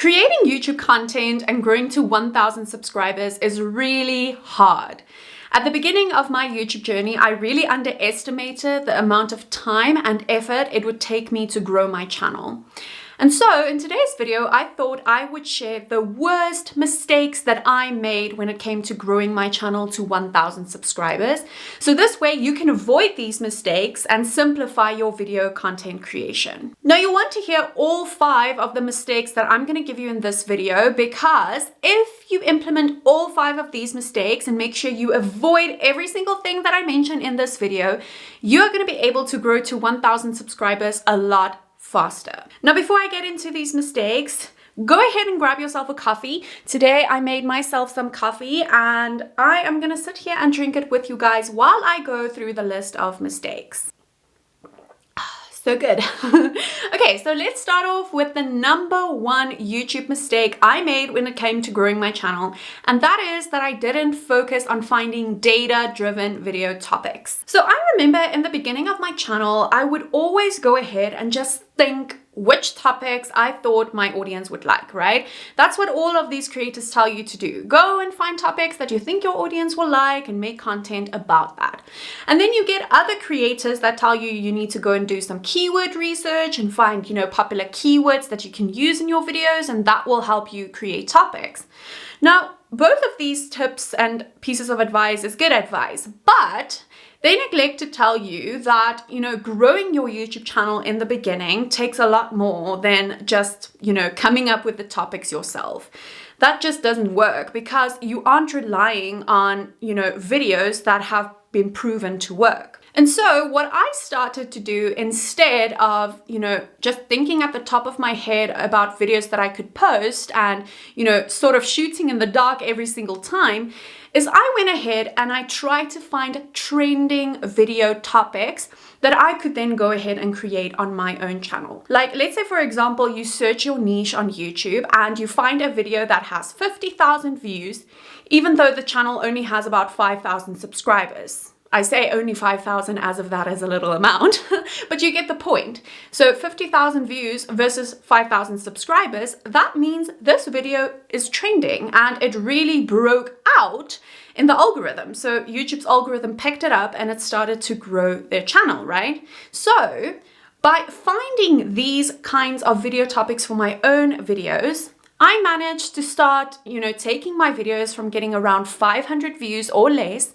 Creating YouTube content and growing to 1,000 subscribers is really hard. At the beginning of my YouTube journey, I really underestimated the amount of time and effort it would take me to grow my channel. And so in today's video, I thought I would share the worst mistakes that I made when it came to growing my channel to 1,000 subscribers. So this way you can avoid these mistakes and simplify your video content creation. Now you want to hear all 5 of the mistakes that I'm going to give you in this video, because if you implement all 5 of these mistakes and make sure you avoid every single thing that I mentioned in this video, you're going to be able to grow to 1,000 subscribers a lot faster. Now, before I get into these mistakes, go ahead and grab yourself a coffee. Today, I made myself some coffee and I am gonna sit here and drink it with you guys while I go through the list of mistakes. So good. Okay, so let's start off with the number 1 YouTube mistake I made when it came to growing my channel. And that is that I didn't focus on finding data-driven video topics. So I remember in the beginning of my channel, I would always go ahead and just think which topics I thought my audience would like, right? That's what all of these creators tell you to do. Go and find topics that you think your audience will like and make content about that. And then you get other creators that tell you you need to go and do some keyword research and find, popular keywords that you can use in your videos, and that will help you create topics. Now, both of these tips and pieces of advice is good advice, but they neglect to tell you that, growing your YouTube channel in the beginning takes a lot more than just, coming up with the topics yourself. That just doesn't work because you aren't relying on, videos that have been proven to work. And so what I started to do, instead of, just thinking at the top of my head about videos that I could post and, sort of shooting in the dark every single time, is I went ahead and I tried to find trending video topics that I could then go ahead and create on my own channel. Like, let's say, for example, you search your niche on YouTube and you find a video that has 50,000 views, even though the channel only has about 5,000 subscribers. I say only 5,000 as if that is a little amount, but you get the point. So 50,000 views versus 5,000 subscribers, that means this video is trending and it really broke out in the algorithm. So YouTube's algorithm picked it up and it started to grow their channel, right? So by finding these kinds of video topics for my own videos, I managed to start, taking my videos from getting around 500 views or less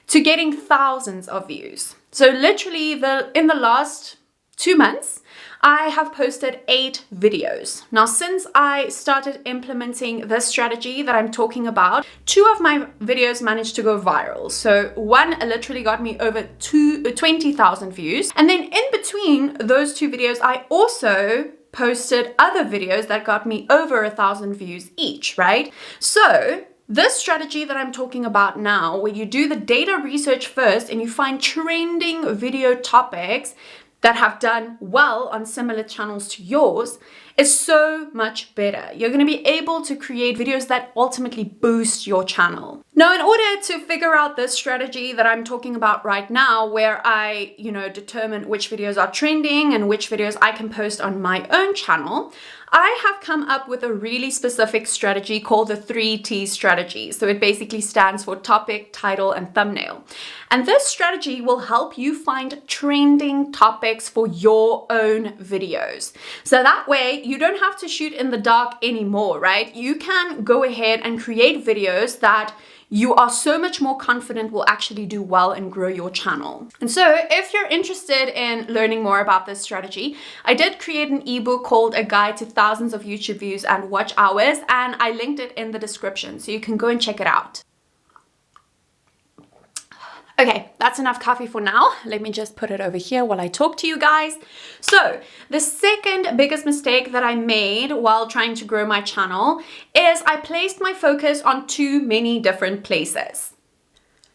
to getting thousands of views. So literally in the last 2 months, I have posted 8 videos. Now, since I started implementing this strategy that I'm talking about, 2 of my videos managed to go viral. So one literally got me over 20,000 views. And then in between those 2 videos, I also posted other videos that got me over 1,000 views each, right? So this strategy that I'm talking about now, where you do the data research first and you find trending video topics that have done well on similar channels to yours, is so much better. You're going to be able to create videos that ultimately boost your channel. Now, in order to figure out this strategy that I'm talking about right now, where I, determine which videos are trending and which videos I can post on my own channel, I have come up with a really specific strategy called the 3T strategy. So it basically stands for topic, title, and thumbnail. And this strategy will help you find trending topics for your own videos. So that way you don't have to shoot in the dark anymore, right? You can go ahead and create videos that you are so much more confident will actually do well and grow your channel. And so if you're interested in learning more about this strategy, I did create an ebook called A Guide to Thousands of YouTube Views and Watch Hours, and I linked it in the description, so you can go and check it out. Okay, that's enough coffee for now. Let me just put it over here while I talk to you guys. So the second biggest mistake that I made while trying to grow my channel is I placed my focus on too many different places.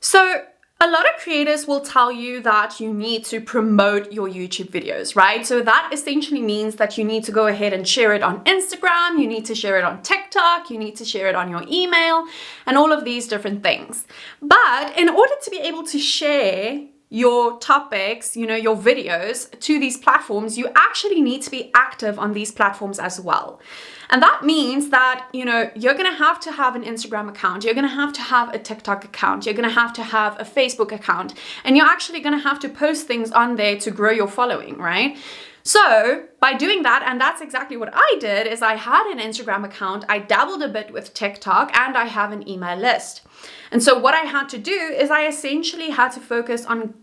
So a lot of creators will tell you that you need to promote your YouTube videos, right? So that essentially means that you need to go ahead and share it on Instagram, you need to share it on TikTok, you need to share it on your email, and all of these different things. But in order to be able to share your topics, your videos to these platforms, you actually need to be active on these platforms as well. And that means that, you're going to have an Instagram account, you're going to have a TikTok account, you're going to have a Facebook account, and you're actually going to have to post things on there to grow your following, right? So by doing that, and that's exactly what I did, is I had an Instagram account, I dabbled a bit with TikTok, and I have an email list. And so what I had to do is I essentially had to focus on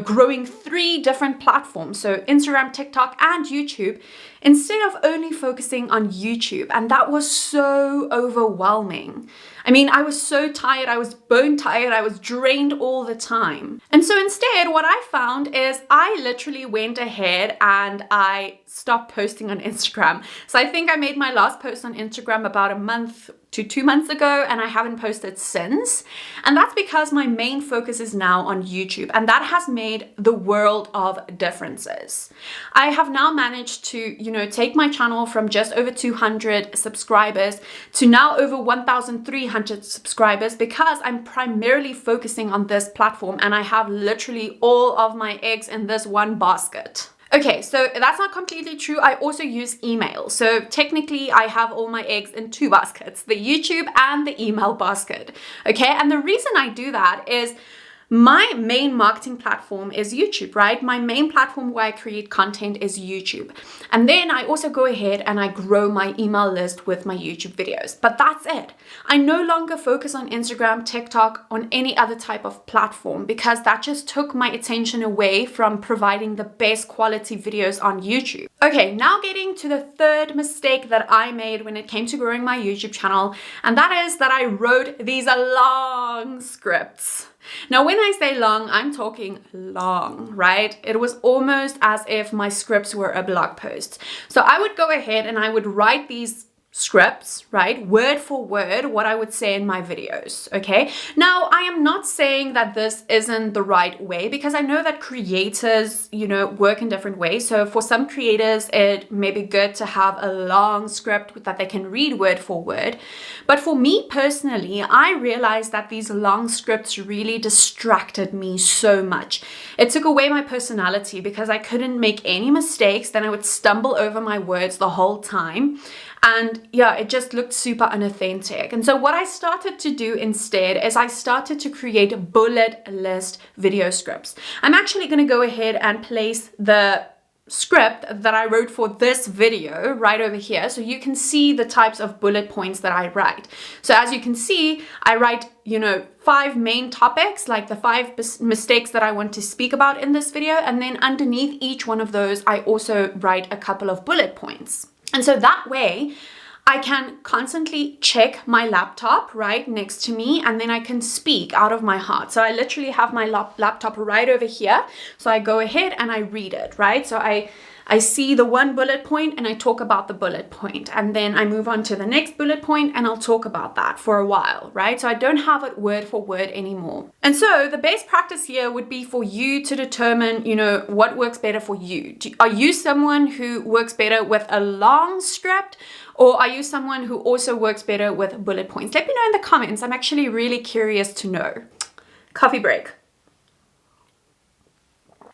growing 3 different platforms, so Instagram, TikTok, and YouTube, instead of only focusing on YouTube. And that was so overwhelming. I mean, I was so tired, I was bone tired, I was drained all the time. And so instead, what I found is I literally went ahead and I stopped posting on Instagram. So I think I made my last post on Instagram about a month to 2 months ago, and I haven't posted since. And that's because my main focus is now on YouTube, and that has made the world of differences. I have now managed to, take my channel from just over 200 subscribers to now over 1,300 subscribers, because I'm primarily focusing on this platform, and I have literally all of my eggs in this one basket. Okay, so that's not completely true. I also use email. So technically I have all my eggs in 2 baskets, the YouTube and the email basket. Okay, and the reason I do that is my main marketing platform is YouTube, right? My main platform where I create content is YouTube. And then I also go ahead and I grow my email list with my YouTube videos. But that's it. I no longer focus on Instagram, TikTok, on any other type of platform, because that just took my attention away from providing the best quality videos on YouTube. Okay, now getting to the 3rd mistake that I made when it came to growing my YouTube channel, and that is that I wrote these long scripts. Now, when I say long, I'm talking long, right? It was almost as if my scripts were a blog post. So I would go ahead and I would write these scripts, right? Word for word, what I would say in my videos, okay? Now, I am not saying that this isn't the right way, because I know that creators, work in different ways. So for some creators, it may be good to have a long script that they can read word for word. But for me personally, I realized that these long scripts really distracted me so much. It took away my personality because I couldn't make any mistakes. Then I would stumble over my words the whole time. And yeah, it just looked super unauthentic. And so what I started to do instead is I started to create bullet list video scripts. I'm actually going to go ahead and place the script that I wrote for this video right over here, so you can see the types of bullet points that I write. So as you can see, I write 5 main topics, like the 5 mistakes that I want to speak about in this video, and then underneath each one of those I also write a couple of bullet points. And so that way I can constantly check my laptop right next to me, and then I can speak out of my heart. So I literally have my laptop right over here. So I go ahead and I read it, right? So I see the one bullet point and I talk about the bullet point, and then I move on to the next bullet point and I'll talk about that for a while, right? So I don't have it word for word anymore. And so the best practice here would be for you to determine, what works better for you. Are you someone who works better with a long script, or are you someone who also works better with bullet points? Let me know in the comments. I'm actually really curious to know. Coffee break.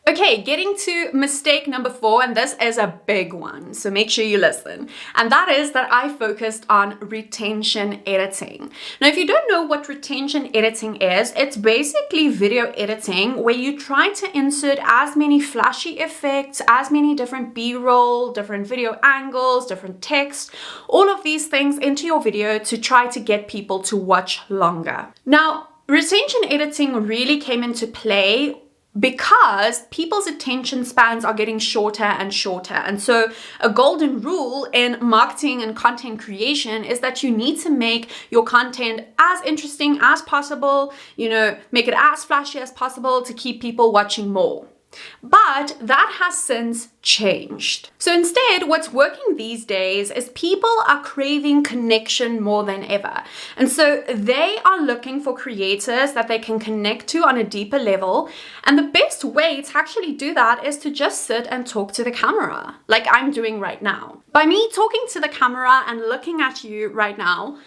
Okay, getting to mistake number 4, and this is a big one, so make sure you listen. And that is that I focused on retention editing. Now, if you don't know what retention editing is, it's basically video editing where you try to insert as many flashy effects, as many different B-roll, different video angles, different text, all of these things into your video to try to get people to watch longer. Now, retention editing really came into play because people's attention spans are getting shorter and shorter. And so a golden rule in marketing and content creation is that you need to make your content as interesting as possible, make it as flashy as possible to keep people watching more. But that has since changed. So instead, what's working these days is people are craving connection more than ever. And so they are looking for creators that they can connect to on a deeper level. And the best way to actually do that is to just sit and talk to the camera, like I'm doing right now. By me talking to the camera and looking at you right now,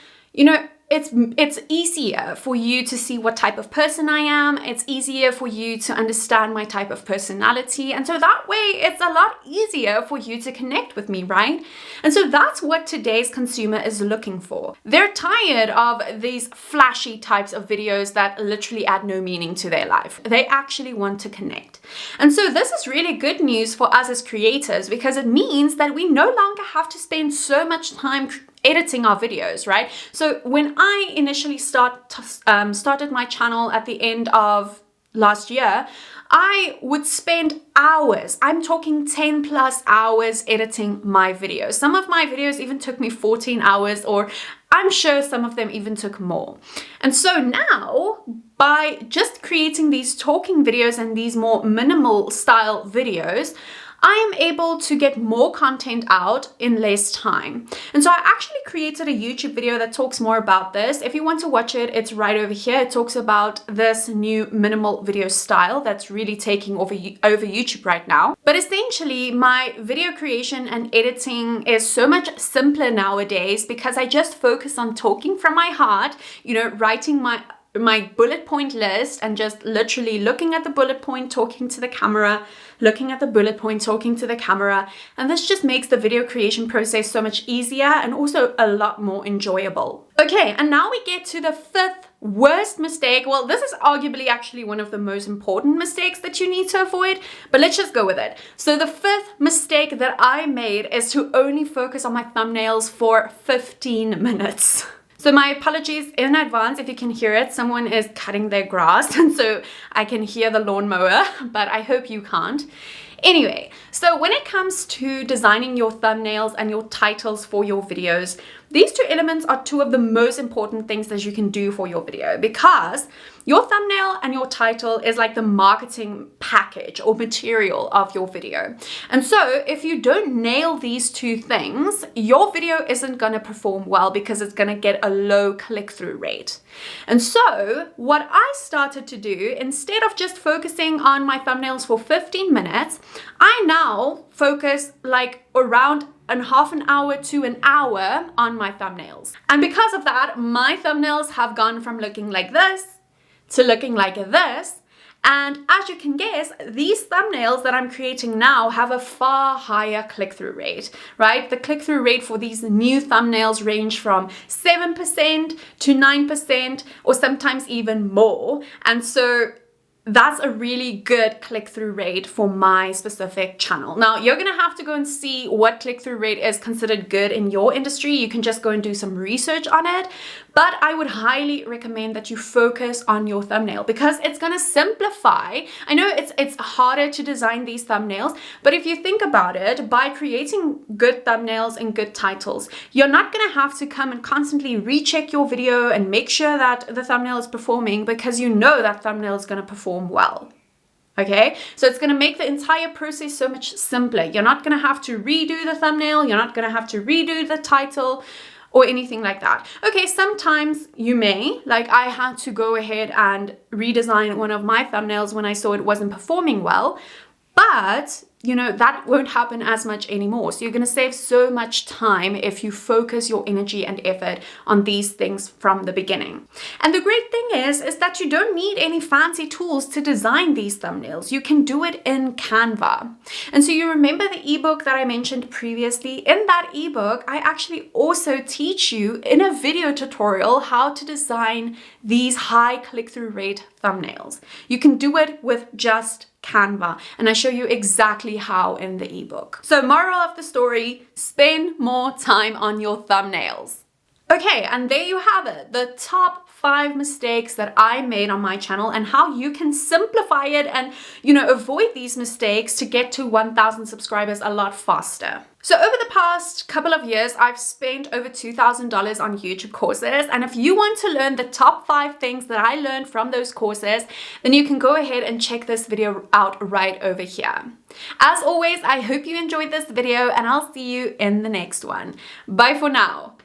it's easier for you to see what type of person I am. It's easier for you to understand my type of personality. And so that way it's a lot easier for you to connect with me, right? And so that's what today's consumer is looking for. They're tired of these flashy types of videos that literally add no meaning to their life. They actually want to connect. And so this is really good news for us as creators, because it means that we no longer have to spend so much time editing our videos, right? So when I initially started my channel at the end of last year, I would spend hours, I'm talking 10 plus hours editing my videos. Some of my videos even took me 14 hours, or I'm sure some of them even took more. And so now, by just creating these talking videos and these more minimal style videos, I am able to get more content out in less time. And so I actually created a YouTube video that talks more about this. If you want to watch it, it's right over here. It talks about this new minimal video style that's really taking over YouTube right now. But essentially, my video creation and editing is so much simpler nowadays because I just focus on talking from my heart, writing my bullet point list and just literally looking at the bullet point, talking to the camera, looking at the bullet point, talking to the camera. And this just makes the video creation process so much easier and also a lot more enjoyable. Okay, and now we get to the fifth worst mistake. Well, this is arguably actually one of the most important mistakes that you need to avoid, but let's just go with it. So the fifth mistake that I made is to only focus on my thumbnails for 15 minutes. So my apologies in advance if you can hear it. Someone is cutting their grass, and so I can hear the lawnmower, but I hope you can't. Anyway, so when it comes to designing your thumbnails and your titles for your videos, these two elements are two of the most important things that you can do for your video, because your thumbnail and your title is like the marketing package or material of your video. And so if you don't nail these two things, your video isn't going to perform well because it's going to get a low click-through rate. And so what I started to do, instead of just focusing on my thumbnails for 15 minutes, I now focus like around half an hour to an hour on my thumbnails. And because of that, my thumbnails have gone from looking like this to looking like this. And as you can guess, these thumbnails that I'm creating now have a far higher click-through rate, right? The click-through rate for these new thumbnails range from 7% to 9%, or sometimes even more. And so that's a really good click-through rate for my specific channel. Now, you're gonna have to go and see what click-through rate is considered good in your industry. You can just go and do some research on it. But I would highly recommend that you focus on your thumbnail because it's gonna simplify. I know it's harder to design these thumbnails, but if you think about it, by creating good thumbnails and good titles, you're not gonna have to come and constantly recheck your video and make sure that the thumbnail is performing, because you know that thumbnail is gonna perform well. Okay, so it's going to make the entire process so much simpler. You're not going to have to redo the thumbnail. You're not going to have to redo the title or anything like that. Okay, sometimes you may, like I had to go ahead and redesign one of my thumbnails when I saw it wasn't performing well, but that won't happen as much anymore. So you're going to save so much time if you focus your energy and effort on these things from the beginning. And the great thing is that you don't need any fancy tools to design these thumbnails. You can do it in Canva. And so you remember the ebook that I mentioned previously? In that ebook, I actually also teach you in a video tutorial how to design these high click-through rate thumbnails. You can do it with just Canva, and I show you exactly how in the ebook. So moral of the story, spend more time on your thumbnails. Okay, and there you have it, the top 5 mistakes that I made on my channel and how you can simplify it and, avoid these mistakes to get to 1,000 subscribers a lot faster. So over the past couple of years, I've spent over $2,000 on YouTube courses. And if you want to learn the top 5 things that I learned from those courses, then you can go ahead and check this video out right over here. As always, I hope you enjoyed this video and I'll see you in the next one. Bye for now.